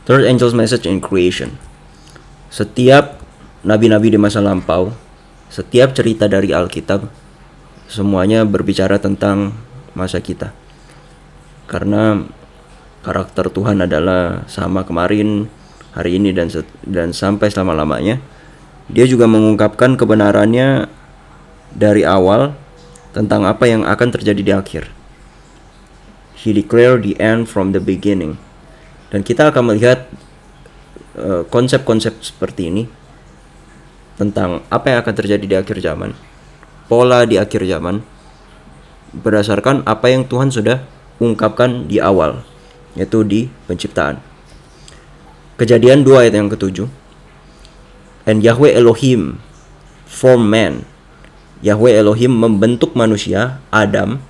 Third angel's message in creation. Setiap nabi-nabi di masa lampau, setiap cerita dari Alkitab, semuanya berbicara tentang masa kita. Karena karakter Tuhan adalah sama kemarin, hari ini, dan sampai selama-lamanya. Dia juga mengungkapkan kebenarannya dari awal tentang apa yang akan terjadi di akhir. He declared the end from the beginning. Dan kita akan melihat konsep-konsep seperti ini tentang apa yang akan terjadi di akhir zaman, pola di akhir zaman, berdasarkan apa yang Tuhan sudah ungkapkan di awal, yaitu di penciptaan. Kejadian 2 ayat yang ke-7. And Yahweh Elohim formed man. Yahweh Elohim membentuk manusia, Adam.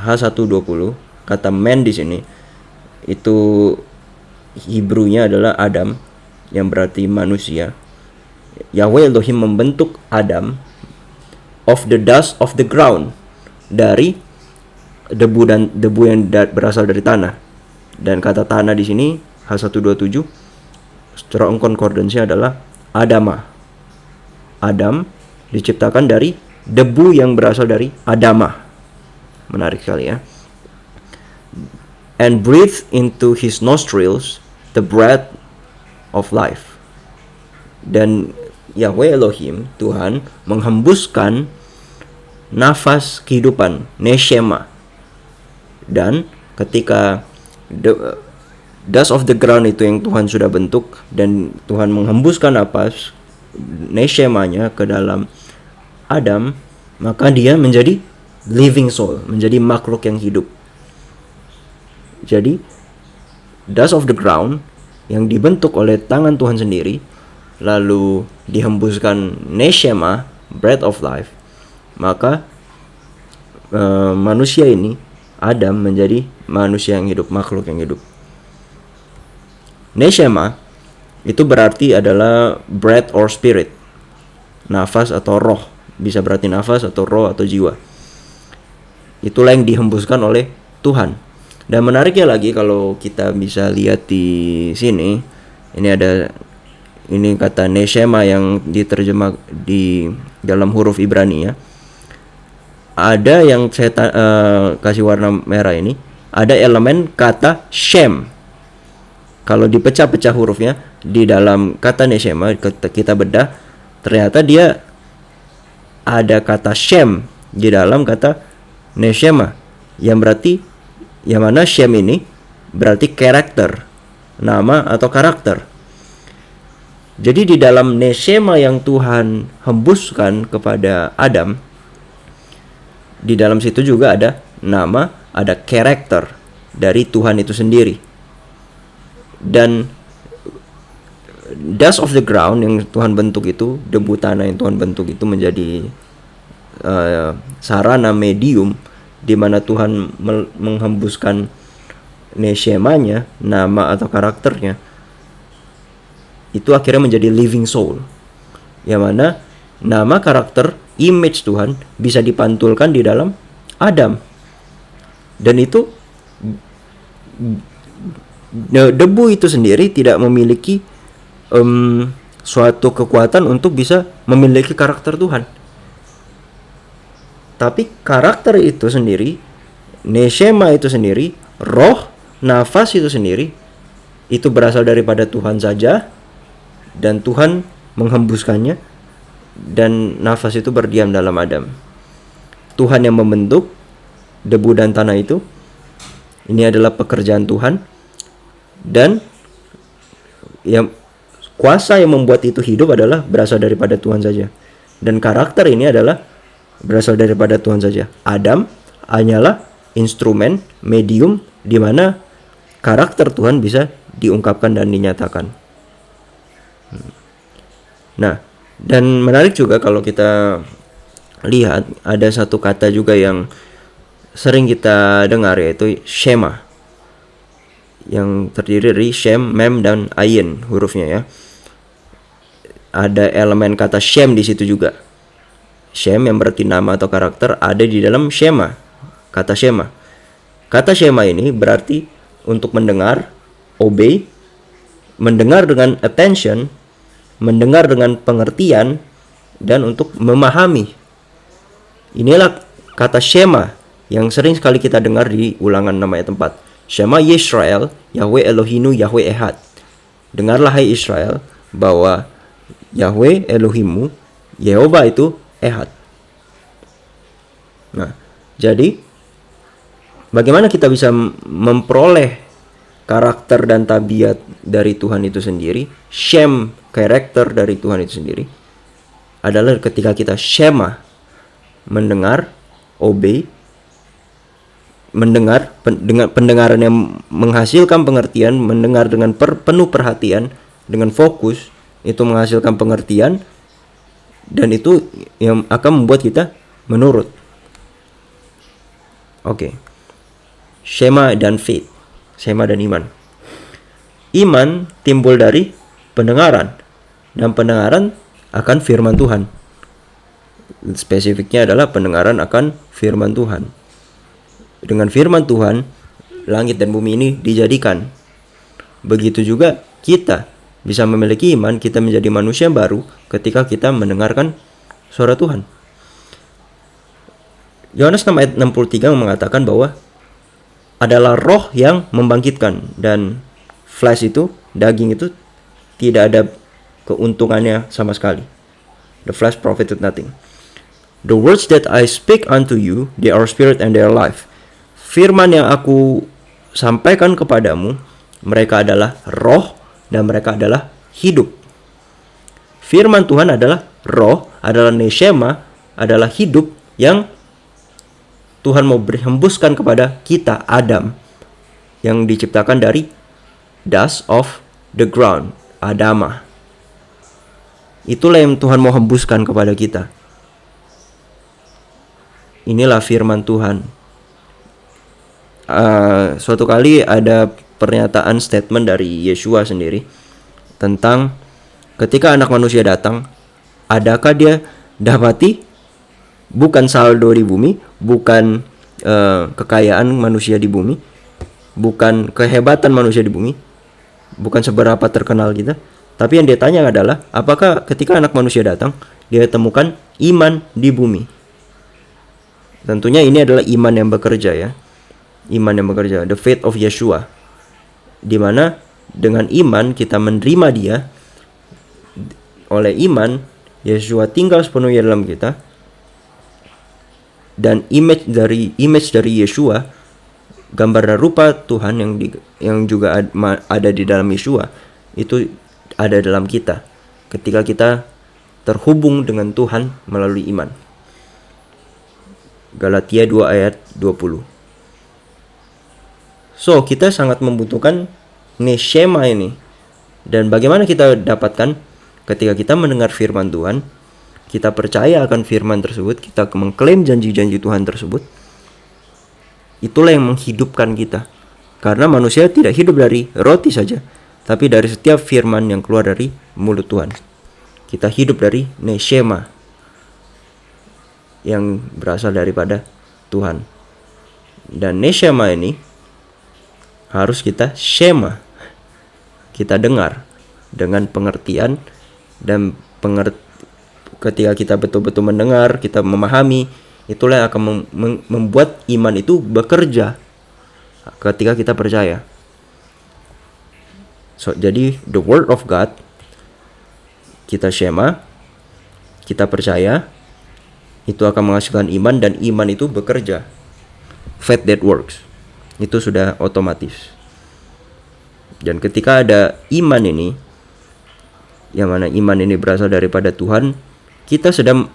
H1:20. Kata man di sini itu Hebrew-nya adalah Adam, yang berarti manusia. Yahweh Elohim membentuk Adam of the dust of the ground, dari debu yang berasal dari tanah. Dan kata tanah di sini H1:27 secara konkordansinya adalah Adama. Adam diciptakan dari debu yang berasal dari Adama. Menarik sekali ya. And breathe into his nostrils the breath of life. Dan Yahweh Elohim, Tuhan, menghembuskan nafas kehidupan, neshema. Dan ketika dust of the ground itu yang Tuhan sudah bentuk, dan Tuhan menghembuskan nafas neshemanya ke dalam Adam, maka dia menjadi living soul, menjadi makhluk yang hidup. Jadi dust of the ground yang dibentuk oleh tangan Tuhan sendiri, lalu dihembuskan neshema, breath of life, maka manusia ini, Adam, menjadi manusia yang hidup, makhluk yang hidup. Neshema itu berarti adalah breath or spirit, nafas atau roh, bisa berarti nafas atau roh atau jiwa. Itulah yang dihembuskan oleh Tuhan. Dan menariknya lagi, kalau kita bisa lihat di sini, ini kata neshema yang diterjemah di dalam huruf Ibrani ya. Ada yang saya kasih warna merah ini, ada elemen kata shem. Kalau dipecah-pecah hurufnya di dalam kata neshema, kita bedah, ternyata dia ada kata shem di dalam kata neshema, yang berarti, yang mana shem ini berarti karakter, nama atau karakter. Jadi di dalam neshema yang Tuhan hembuskan kepada Adam, di dalam situ juga ada nama, ada karakter dari Tuhan itu sendiri. Dan dust of the ground yang Tuhan bentuk itu, debu tanah yang Tuhan bentuk itu, menjadi sarana medium di mana Tuhan menghembuskan neshemanya, nama atau karakternya. Itu akhirnya menjadi living soul, yang mana nama, karakter, image Tuhan bisa dipantulkan di dalam Adam. Dan itu debu itu sendiri tidak memiliki suatu kekuatan untuk bisa memiliki karakter Tuhan. Tapi karakter itu sendiri, neshema itu sendiri, roh, nafas itu sendiri, itu berasal daripada Tuhan saja. Dan Tuhan menghembuskannya, dan nafas itu berdiam dalam Adam. Tuhan yang membentuk debu dan tanah itu. Ini adalah pekerjaan Tuhan. Dan yang kuasa yang membuat itu hidup adalah berasal daripada Tuhan saja. Dan karakter ini adalah berasal daripada Tuhan saja. Adam hanyalah instrumen, medium, di mana karakter Tuhan bisa diungkapkan dan dinyatakan. Nah, dan menarik juga kalau kita lihat, ada satu kata juga yang sering kita dengar, yaitu shema, yang terdiri dari shem, mem, dan ayin hurufnya ya. Ada elemen kata shem di situ juga. Shem yang berarti nama atau karakter ada di dalam shema, kata shema. Kata shema ini berarti untuk mendengar, obey, mendengar dengan attention, mendengar dengan pengertian, dan untuk memahami. Inilah kata Shema yang sering sekali kita dengar di Ulangan 6 ayat 4. Shema Yisrael, Yahweh Elohinu, Yahweh Ehad. Dengarlah hai Israel, bahwa Yahweh Elohimmu, Yehova itu Ehad. Nah, jadi bagaimana kita bisa memperoleh karakter dan tabiat dari Tuhan itu sendiri? Shem, karakter dari Tuhan itu sendiri adalah ketika kita Shema, mendengar, obey, mendengar dengan pendengaran yang menghasilkan pengertian, mendengar dengan penuh perhatian, dengan fokus, itu menghasilkan pengertian, dan itu yang akan membuat kita menurut. Oke. Shema dan faith, Shema dan iman. Iman timbul dari pendengaran, dan pendengaran akan firman Tuhan. Spesifiknya adalah pendengaran akan firman Tuhan. Dengan firman Tuhan, langit dan bumi ini dijadikan. Begitu juga kita bisa memiliki iman, kita menjadi manusia baru ketika kita mendengarkan suara Tuhan. Yohanes 6 ayat 63 mengatakan bahwa adalah roh yang membangkitkan, dan flesh itu, daging itu tidak ada keuntungannya sama sekali. The flesh profited nothing. The words that I speak unto you, they are spirit and they are life. Firman yang aku sampaikan kepadamu, mereka adalah roh dan mereka adalah hidup. Firman Tuhan adalah roh, adalah neshema, adalah hidup yang Tuhan mau hembuskan kepada kita, Adam, yang diciptakan dari dust of the ground, Adama. Itulah yang Tuhan mau hembuskan kepada kita. Inilah firman Tuhan. Suatu kali ada pernyataan statement dari Yeshua sendiri tentang ketika anak manusia datang, adakah dia dapati bukan saldo di bumi, bukan kekayaan manusia di bumi, bukan kehebatan manusia di bumi, bukan seberapa terkenal kita, tapi yang dia tanya adalah apakah ketika anak manusia datang dia temukan iman di bumi. Tentunya ini adalah iman yang bekerja, ya. Iman yang bekerja, the faith of Yeshua, di mana dengan iman kita menerima dia. Oleh iman Yeshua tinggal sepenuhnya dalam kita, dan image dari Yeshua, gambar dan rupa Tuhan yang juga ada di dalam Yeshua, itu ada dalam kita ketika kita terhubung dengan Tuhan melalui iman. Galatia 2 ayat 20. So, kita sangat membutuhkan neshema ini. Dan bagaimana kita dapatkan? Ketika kita mendengar firman Tuhan, kita percaya akan firman tersebut, kita mengklaim janji-janji Tuhan tersebut, itulah yang menghidupkan kita. Karena manusia tidak hidup dari roti saja, tapi dari setiap firman yang keluar dari mulut Tuhan. Kita hidup dari neshema yang berasal daripada Tuhan. Dan neshema ini harus kita shema, kita dengar dengan pengertian, dan ketika kita betul-betul mendengar, kita memahami, itulah yang akan membuat iman itu bekerja ketika kita percaya. So, jadi the word of God, kita shema, kita percaya, itu akan menghasilkan iman, dan iman itu bekerja. Faith that works, itu sudah otomatis. Dan ketika ada iman ini, yang mana iman ini berasal daripada Tuhan, kita sedang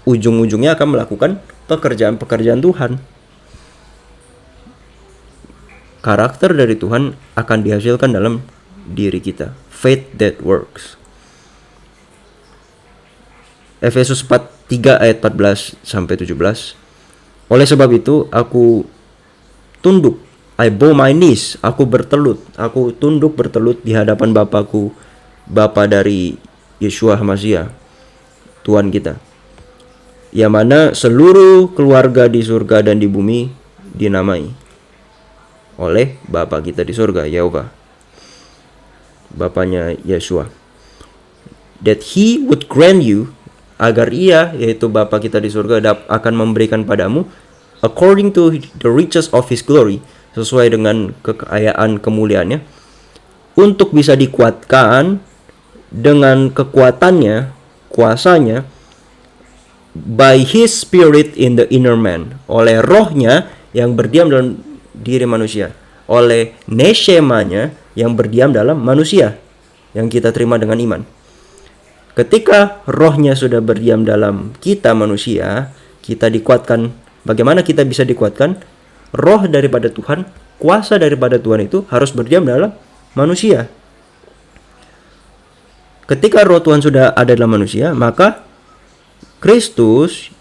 ujung-ujungnya akan melakukan pekerjaan-pekerjaan Tuhan. Karakter dari Tuhan akan dihasilkan dalam diri kita. Faith that works. Efesus 3 ayat 14 sampai 17. Oleh sebab itu aku tunduk, I bow my knees, aku bertelut, aku tunduk bertelut di hadapan Bapakku, Bapa dari Yeshua HaMashiach, Tuhan kita, yang mana seluruh keluarga di surga dan di bumi dinamai oleh Bapa kita di surga, Yehova. bapaknya Yeshua, that he would grant you, agar ia, yaitu Bapa kita di surga, akan memberikan padamu according to the riches of his glory, sesuai dengan kekayaan kemuliaannya, untuk bisa dikuatkan dengan kekuatannya, kuasanya, by his spirit in the inner man, oleh rohnya yang berdiam dalam diri manusia, oleh neshemanya yang berdiam dalam manusia, yang kita terima dengan iman. Ketika rohnya sudah berdiam dalam kita manusia, kita dikuatkan. Bagaimana kita bisa dikuatkan? Roh daripada Tuhan, kuasa daripada Tuhan itu harus berdiam dalam manusia. Ketika roh Tuhan sudah ada dalam manusia, maka Kristus,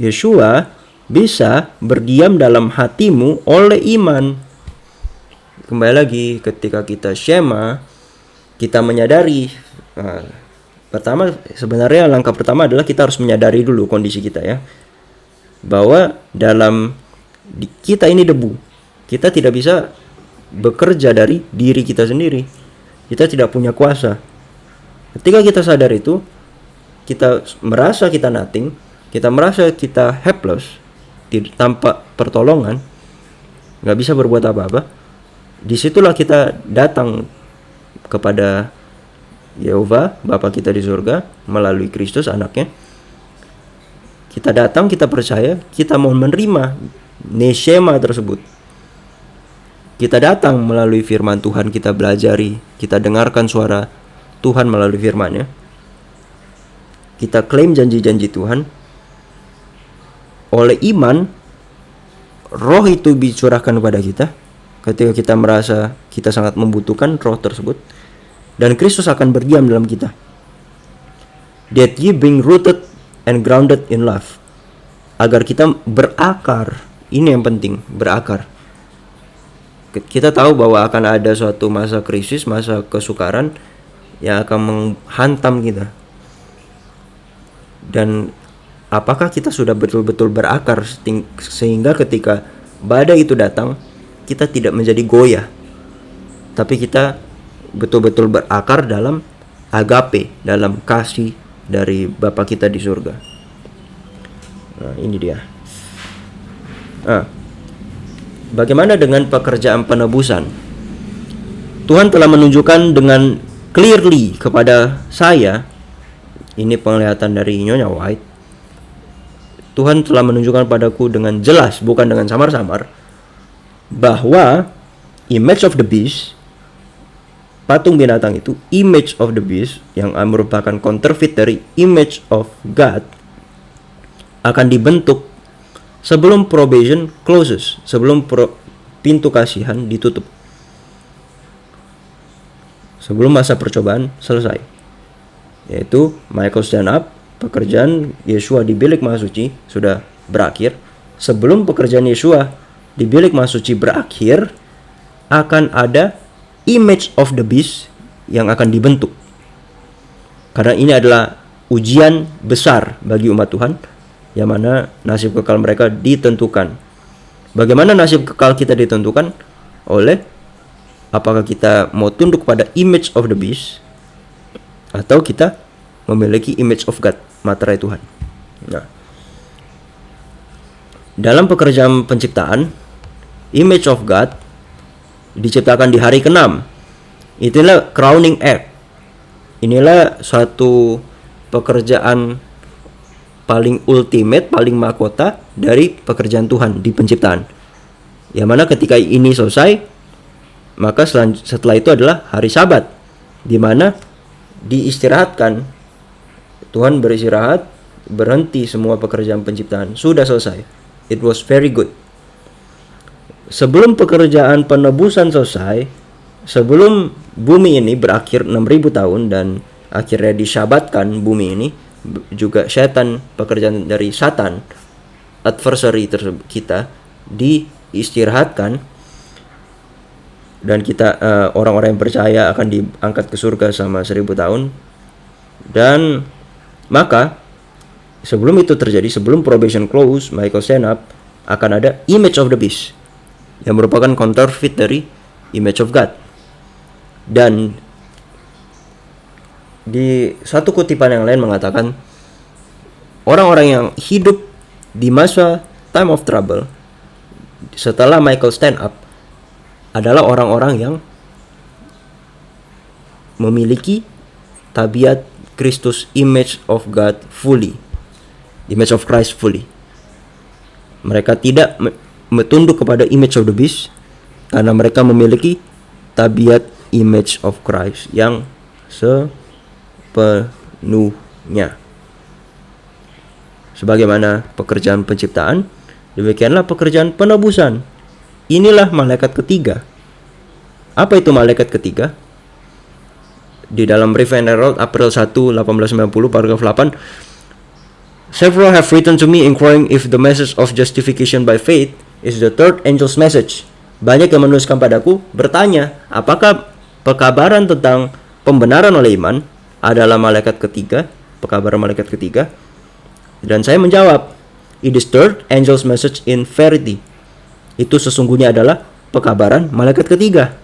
Yeshua, bisa berdiam dalam hatimu oleh iman. Kembali lagi, ketika kita Shema, kita menyadari, sebenarnya langkah pertama adalah kita harus menyadari dulu kondisi kita ya, bahwa dalam kita ini debu. Kita tidak bisa bekerja dari diri kita sendiri. Kita tidak punya kuasa. Ketika kita sadar itu, kita merasa kita nothing, kita merasa kita helpless, tanpa pertolongan, nggak bisa berbuat apa-apa. Disitulah kita datang kepada Yehova, Bapa kita di surga, melalui Kristus anaknya. Kita datang, kita percaya, kita mau menerima neshema tersebut. Kita datang melalui firman Tuhan, kita belajari, kita dengarkan suara Tuhan melalui firman-Nya. Kita klaim janji-janji Tuhan. Oleh iman, roh itu dicurahkan kepada kita. Ketika kita merasa kita sangat membutuhkan roh tersebut, dan Kristus akan berdiam dalam kita. That ye being rooted and grounded in love. Agar kita berakar. Ini yang penting, berakar. Kita tahu bahwa akan ada suatu masa krisis, masa kesukaran yang akan menghantam kita. Dan apakah kita sudah betul-betul berakar sehingga ketika badai itu datang, kita tidak menjadi goyah, tapi kita betul-betul berakar dalam agape, dalam kasih dari Bapa kita di surga. Nah, ini dia. Bagaimana dengan pekerjaan penebusan? Tuhan telah menunjukkan dengan clearly kepada saya, ini penglihatan dari Nyonya White. Tuhan telah menunjukkan padaku dengan jelas, bukan dengan samar-samar, bahwa image of the beast, patung binatang itu, image of the beast, yang merupakan counterfeit dari image of God, akan dibentuk sebelum probation closes, sebelum pintu kasihan ditutup, sebelum masa percobaan selesai, yaitu Michael stand up, pekerjaan Yeshua di bilik Maha Suci sudah berakhir. Sebelum pekerjaan Yeshua di bilik Maha Suci berakhir, akan ada image of the beast yang akan dibentuk. Karena ini adalah ujian besar bagi umat Tuhan, yang mana nasib kekal mereka ditentukan. Bagaimana nasib kekal kita ditentukan? Oleh apakah kita mau tunduk pada image of the beast, atau kita memiliki image of God, materai Tuhan. Nah, dalam pekerjaan penciptaan, image of God diciptakan di hari ke-6. Itulah crowning act. Inilah suatu pekerjaan paling ultimate, paling mahkota dari pekerjaan Tuhan di penciptaan. Yang mana ketika ini selesai, maka setelah itu adalah hari Sabat, di mana diistirahatkan. Tuhan beristirahat, berhenti semua pekerjaan penciptaan, sudah selesai. It was very good. Sebelum pekerjaan penebusan selesai, sebelum bumi ini berakhir 6.000 tahun dan akhirnya disabatkan bumi ini, juga setan, pekerjaan dari Satan, adversary kita, diistirahatkan, dan kita orang-orang yang percaya akan diangkat ke surga selama 1.000 tahun. Dan maka sebelum itu terjadi, sebelum probation close, Michael stand up, akan ada image of the beast yang merupakan counterfeit dari image of God. Dan di satu kutipan yang lain mengatakan orang-orang yang hidup di masa time of trouble setelah Michael stand up adalah orang-orang yang memiliki tabiat Kristus, image of God fully, image of Christ fully. Mereka tidak tunduk kepada image of the beast karena mereka memiliki tabiat image of Christ yang sepenuhnya. Sebagaimana pekerjaan penciptaan, demikianlah pekerjaan penebusan. Inilah malaikat ketiga. Apa itu malaikat ketiga? Di dalam Revised Herald April 1, 1890 paragraf 8, several have written to me inquiring if the message of justification by faith is the third angel's message. Banyak yang menuliskan padaku bertanya, apakah pekabaran tentang pembenaran oleh iman adalah malaikat ketiga, pekabaran malaikat ketiga? Dan saya menjawab, it is third angel's message in verity. Itu sesungguhnya adalah pekabaran malaikat ketiga.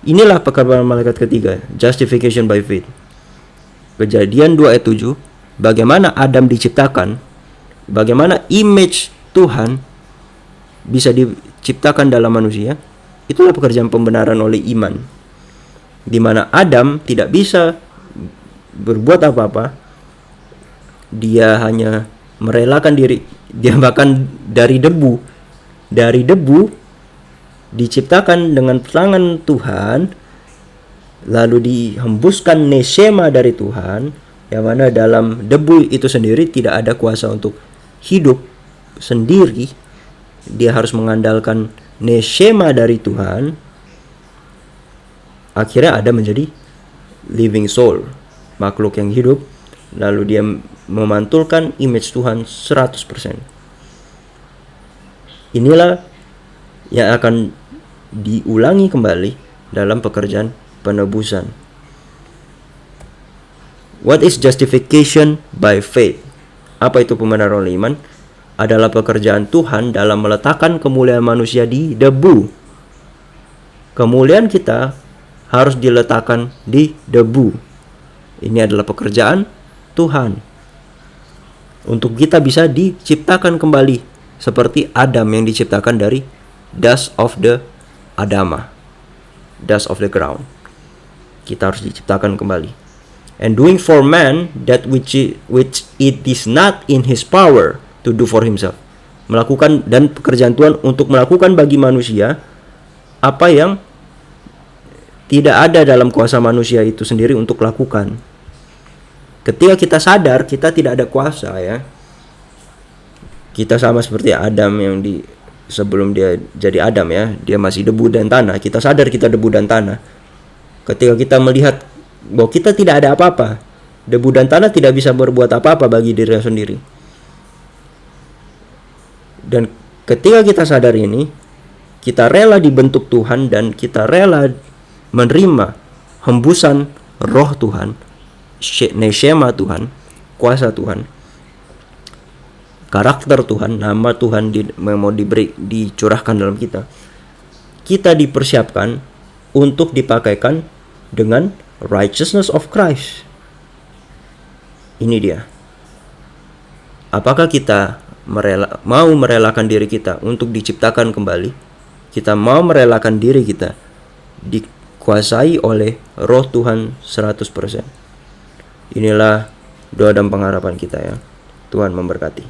Inilah pekabaran malaikat ketiga, justification by faith. Kejadian 2 ayat 7, bagaimana Adam diciptakan, bagaimana image Tuhan bisa diciptakan dalam manusia, itulah pekerjaan pembenaran oleh iman. Di mana Adam tidak bisa berbuat apa-apa, dia hanya merelakan diri, dia bahkan dari debu diciptakan dengan tangan Tuhan, lalu dihembuskan neshema dari Tuhan, yang mana dalam debu itu sendiri tidak ada kuasa untuk hidup sendiri. Dia harus mengandalkan neshema dari Tuhan. Akhirnya ada menjadi living soul, makhluk yang hidup, lalu dia memantulkan image Tuhan 100%. Inilah yang akan diulangi kembali dalam pekerjaan penebusan. What is justification by faith? Apa itu pembenaran oleh iman? Adalah pekerjaan Tuhan dalam meletakkan kemuliaan manusia di debu. Kemuliaan kita harus diletakkan di debu. Ini adalah pekerjaan Tuhan untuk kita bisa diciptakan kembali seperti Adam yang diciptakan dari dust of the Adamah, dust of the ground. Kita harus diciptakan kembali. And doing for man that which it is not in his power to do for himself. Melakukan, dan pekerjaan Tuhan untuk melakukan bagi manusia apa yang tidak ada dalam kuasa manusia itu sendiri untuk lakukan. Ketika kita sadar kita tidak ada kuasa, ya, kita sama seperti Adam yang sebelum dia jadi Adam, ya, dia masih debu dan tanah. Kita sadar kita debu dan tanah. Ketika kita melihat bahwa kita tidak ada apa-apa, debu dan tanah tidak bisa berbuat apa-apa bagi dirinya sendiri. Dan ketika kita sadar ini, kita rela dibentuk Tuhan dan kita rela menerima hembusan roh Tuhan, neshema Tuhan, kuasa Tuhan, karakter Tuhan, nama Tuhan mau dicurahkan dalam kita. Kita dipersiapkan untuk dipakaikan dengan righteousness of Christ. Ini dia. Apakah kita mau merelakan diri kita untuk diciptakan kembali? Kita mau merelakan diri kita dikuasai oleh roh Tuhan 100%. Inilah doa dan pengharapan kita, ya. Tuhan memberkati.